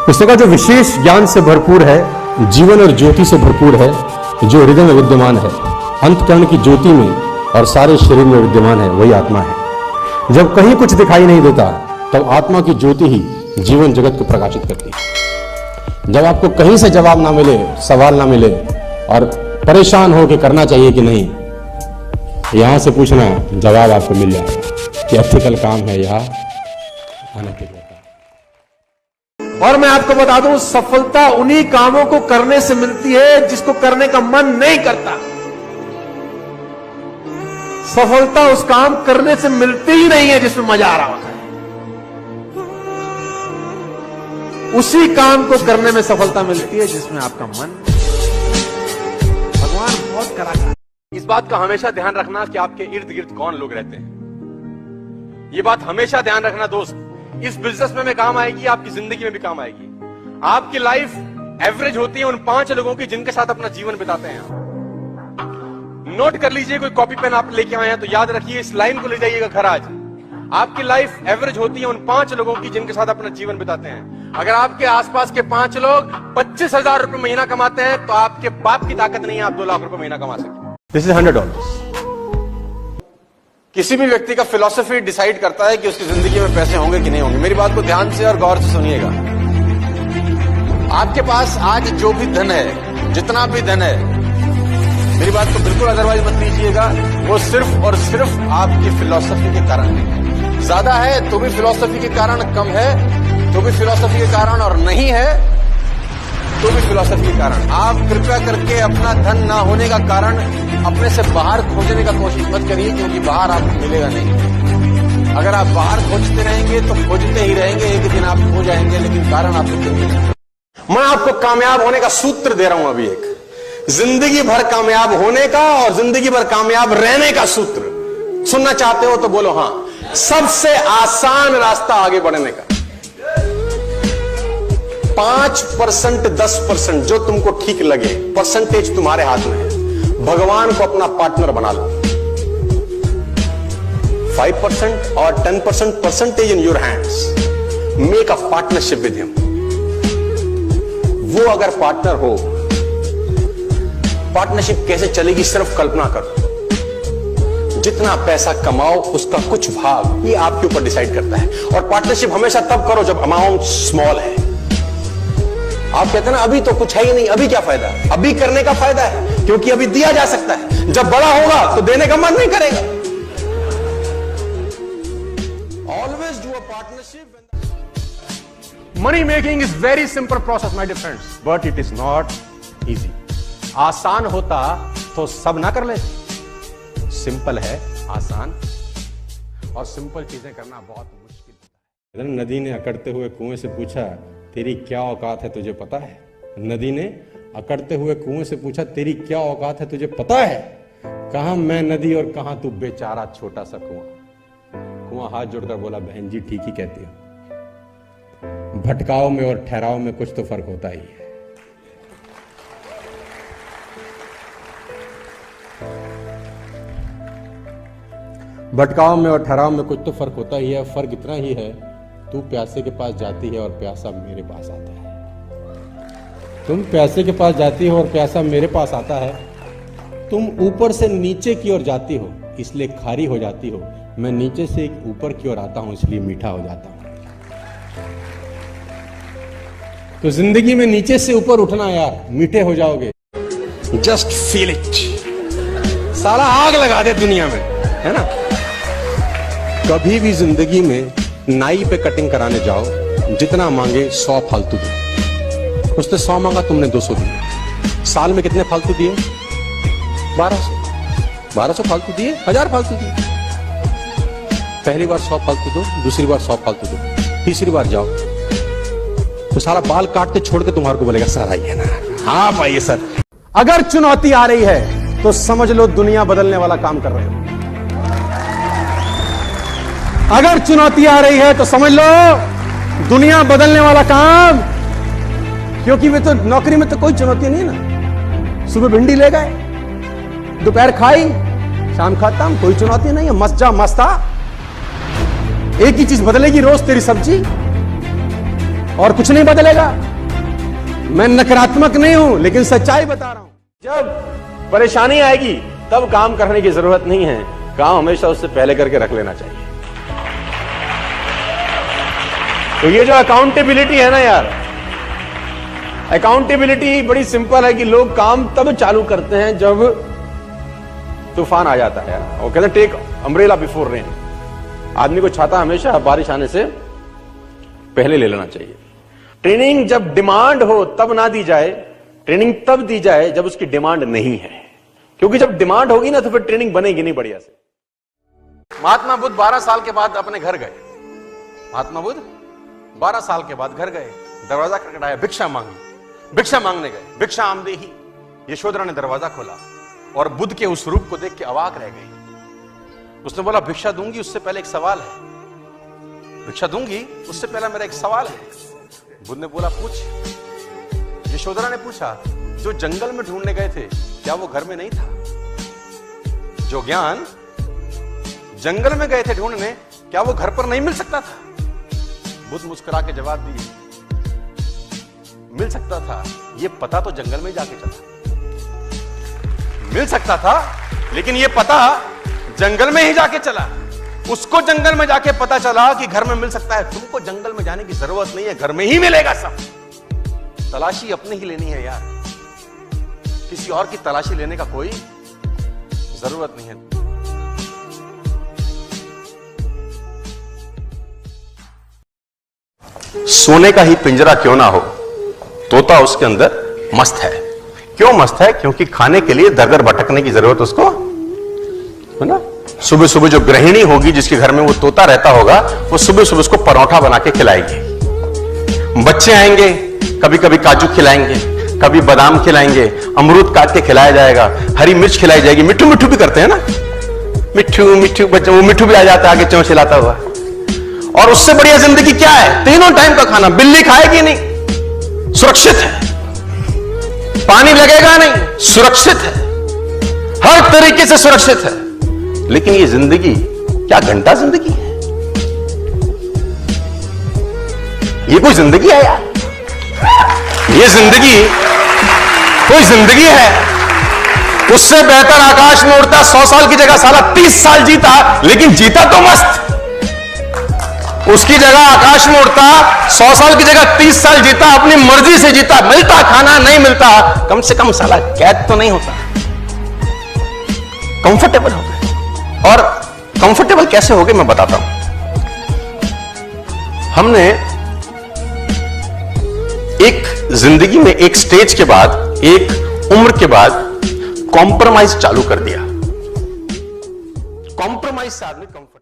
पुस्तक जो विशेष ज्ञान से भरपूर है, जीवन और ज्योति से भरपूर है, जो हृदय में विद्यमान है, अंतःकरण की ज्योति में और सारे शरीर में विद्यमान है, वही आत्मा है। जब कहीं कुछ दिखाई नहीं देता तब आत्मा की ज्योति ही जीवन जगत को प्रकाशित करती है। जब आपको कहीं से जवाब ना मिले, सवाल ना मिले और परेशान हो कि करना चाहिए कि नहीं, यहां से पूछना, जवाब आपको मिल जाएगा कि एथिकल काम है या अनएथिकल काम। और मैं आपको बता दूं, सफलता उन्हीं कामों को करने से मिलती है जिसको करने का मन नहीं करता। सफलता उस काम करने से मिलती ही नहीं है जिसमें मजा आ रहा होता है। उसी काम को करने में सफलता मिलती है जिसमें आपका मन। भगवान बहुत कलाकार। इस बात का हमेशा ध्यान रखना कि आपके इर्द गिर्द कौन लोग रहते हैं। ये बात हमेशा ध्यान रखना दोस्त, इस बिजनेस में भी काम आएगी, आपकी जिंदगी में भी काम आएगी। आपकी लाइफ एवरेज होती है उन 5 लोगों की जिनके साथ अपना जीवन बिताते हैं आप। नोट कर लीजिए, कोई कॉपी पेन आप लेके आए हैं तो याद रखिए, इस लाइन को ले जाइएगा घर आज। आपकी लाइफ एवरेज होती है उन 5 लोगों की जिनके साथ अपना जीवन बिताते हैं। अगर आपके आसपास के 5 लोग 25,000 रुपए महीना कमाते हैं तो आपके बाप की ताकत नहीं है, आप 2 लाख रुपए महीना कमा सकते। This is $100। किसी भी व्यक्ति का फिलॉसफी डिसाइड करता है कि उसकी जिंदगी में पैसे होंगे कि नहीं होंगे। मेरी बात को ध्यान से और गौर से सुनिएगा। आपके पास आज जो भी धन है, जितना भी धन है, मेरी बात को बिल्कुल अदरवाइज मत लीजिएगा, वो सिर्फ और सिर्फ आपकी फिलॉसफी के कारण है। ज्यादा है तो भी फिलॉसफी के कारण, कम है तो भी फिलॉसफी के कारण, और नहीं है तो भी फिलॉसफी के कारण। आप कृपया करके अपना धन ना होने का कारण अपने से बाहर खोजने का कोशिश मत करिए, क्योंकि बाहर आपको मिलेगा नहीं। अगर आप बाहर खोजते रहेंगे तो खोजते ही रहेंगे, एक दिन आप खो जाएंगे, लेकिन कारण आपको मिलेगा। मैं आपको कामयाब होने का सूत्र दे रहा हूं अभी, एक जिंदगी भर कामयाब होने का और जिंदगी भर कामयाब रहने का सूत्र। सुनना चाहते हो तो बोलो हां। सबसे आसान रास्ता आगे बढ़ने का, 5%, 10% जो तुमको ठीक लगे, परसेंटेज तुम्हारे हाथ में है। भगवान को अपना पार्टनर बना लो। 5% और 10% percentage in your hands. Make a partnership with him. वो अगर पार्टनर हो, पार्टनरशिप कैसे चलेगी सिर्फ कल्पना करो। जितना पैसा कमाओ उसका कुछ भाग ये आपके ऊपर डिसाइड करता है। और पार्टनरशिप हमेशा तब करो जब अमाउंट स्मॉल है। आप कहते हैं ना अभी तो कुछ है ही नहीं, अभी क्या फायदा। अभी करने का फायदा है, क्योंकि अभी दिया जा सकता है। जब बड़ा होगा तो देने का मन नहीं करेगा। Always do a partnership. Money making is very simple process my dear friends, but it is not easy. आसान होता तो सब ना कर लेते। सिंपल है, आसान, और सिंपल चीजें करना बहुत मुश्किल होता है। नदी ने अकड़ते हुए कुएं से पूछा, तेरी क्या औकात है तुझे पता है? नदी ने अकड़ते हुए कुएं से पूछा, तेरी क्या औकात है तुझे पता है? कहां मैं नदी और कहां तू बेचारा छोटा सा कुआं। कुआं हाथ जोड़कर बोला, बहन जी ठीक ही कहती हो। भटकाव में और ठहराव में कुछ तो फर्क होता ही है। भटकाव में और ठहराव में कुछ तो फर्क होता ही है। फर्क इतना ही है, तू प्यासे के पास जाती है और प्यासा मेरे पास आता है। तुम प्यासे के पास जाती हो और प्यासा मेरे पास आता है। तुम ऊपर से नीचे की ओर जाती हो इसलिए खारी हो जाती हो। मैं नीचे से ऊपर की ओर आता हूं इसलिए मीठा हो जाता हूं। तो जिंदगी में नीचे से ऊपर उठना यार, मीठे हो जाओगे। Just feel it. साला आग लगा दे दुनिया में, है ना। कभी भी जिंदगी में नाई पे कटिंग कराने जाओ, जितना मांगे 100 फालतू दो। उसने 100 मांगा, तुमने 200 दिए। साल में कितने फालतू दिए? 1200 फालतू दिए, 1000 फालतू दिए। पहली बार 100 फालतू दो, दूसरी बार 100 फालतू दो, तीसरी बार जाओ तो सारा बाल काट के छोड़ के तुम्हारे को बोलेगा सर आइए ना। हाँ भाई सर। अगर चुनौती आ रही है तो समझ लो दुनिया बदलने वाला काम कर रहे हो। अगर चुनौती आ रही है तो समझ लो दुनिया बदलने वाला काम, क्योंकि वे तो नौकरी में तो कोई चुनौती नहीं है ना। सुबह भिंडी ले गए, दोपहर खाई, शाम खाता, कोई चुनौती नहीं है। मस्त जा मस्त आ। एक ही चीज बदलेगी रोज, तेरी सब्जी। और कुछ नहीं बदलेगा। मैं नकारात्मक नहीं हूं, लेकिन सच्चाई बता रहा हूं। जब परेशानी आएगी तब काम करने की जरूरत नहीं है, काम हमेशा उससे पहले करके रख लेना चाहिए। तो ये जो अकाउंटेबिलिटी है ना यार, अकाउंटेबिलिटी बड़ी सिंपल है कि लोग काम तब चालू करते हैं जब तूफान आ जाता है यार। वो कहते हैं टेक अम्ब्रेला बिफोर रेन। आदमी को छाता हमेशा बारिश आने से पहले ले लेना चाहिए। ट्रेनिंग जब डिमांड हो तब ना दी जाए, ट्रेनिंग तब दी जाए जब उसकी डिमांड नहीं है, क्योंकि जब डिमांड होगी ना तो फिर ट्रेनिंग बनेगी नहीं बढ़िया से। महात्मा बुद्ध 12 साल के बाद अपने घर गए। महात्मा बुद्ध 12 साल के बाद घर गए, दरवाजा खटखटाया, भिक्षा मांगी, भिक्षा मांगने गए। भिक्षा आमदेही। यशोधरा ने दरवाजा खोला और बुद्ध के उस रूप को देख के अवाक रह गई। उसने बोला भिक्षा दूंगी उससे पहले एक सवाल है, भिक्षा दूंगी उससे पहले मेरा एक सवाल है। बुद्ध ने बोला पूछ। यशोधरा ने पूछा जो जंगल में ढूंढने गए थे क्या वो घर में नहीं था? जो ज्ञान जंगल में गए थे ढूंढने क्या वो घर पर नहीं मिल सकता था? बुद्ध मुस्कुरा के जवाब दिए मिल सकता था, ये पता तो जंगल में जाके चला। मिल सकता था लेकिन ये पता जंगल में ही जाके चला। उसको जंगल में जाके पता चला कि घर में मिल सकता है। तुमको जंगल में जाने की जरूरत नहीं है, घर में ही मिलेगा सब। तलाशी अपने ही लेनी है यार, किसी और की तलाशी लेने का कोई जरूरत नहीं है। सोने का ही पिंजरा क्यों ना हो, तोता उसके अंदर मस्त है। क्यों मस्त है? क्योंकि खाने के लिए दर दर भटकने की जरूरत उसको है ना। सुबह सुबह जो गृहिणी होगी जिसके घर में वो तोता रहता होगा, वो सुबह सुबह उसको परोठा बना के खिलाएगी। बच्चे आएंगे, कभी कभी काजू खिलाएंगे, कभी बादाम खिलाएंगे, अमरूद काट के खिलाया जाएगा, हरी मिर्च खिलाई जाएगी। मिट्ठू मिट्ठू भी करते हैं ना, मिट्ठू मिट्ठू बच्चे, वो मिट्ठू भी आ जाता है आगे चौंच हिलाता हुआ। और उससे बढ़िया जिंदगी क्या है? तीनों टाइम का खाना। बिल्ली खाएगी नहीं, सुरक्षित है। पानी लगेगा नहीं, सुरक्षित है, हर तरीके से सुरक्षित है। लेकिन ये जिंदगी क्या घंटा जिंदगी है? ये कोई जिंदगी है यार? ये जिंदगी कोई जिंदगी है? उससे बेहतर आकाश में उड़ता 100 साल की जगह साला 30 साल जीता, लेकिन जीता तो मस्त। उसकी जगह आकाश में उड़ता 100 साल की जगह 30 साल जीता, अपनी मर्जी से जीता। मिलता खाना, नहीं मिलता कम से कम साला कैद तो नहीं होता, कंफर्टेबल हो गए। और कंफर्टेबल कैसे हो गए मैं बताता हूं। हमने एक जिंदगी में एक स्टेज के बाद, एक उम्र के बाद कॉम्प्रोमाइज चालू कर दिया। कॉम्प्रोमाइज से आदमी कंफर्ट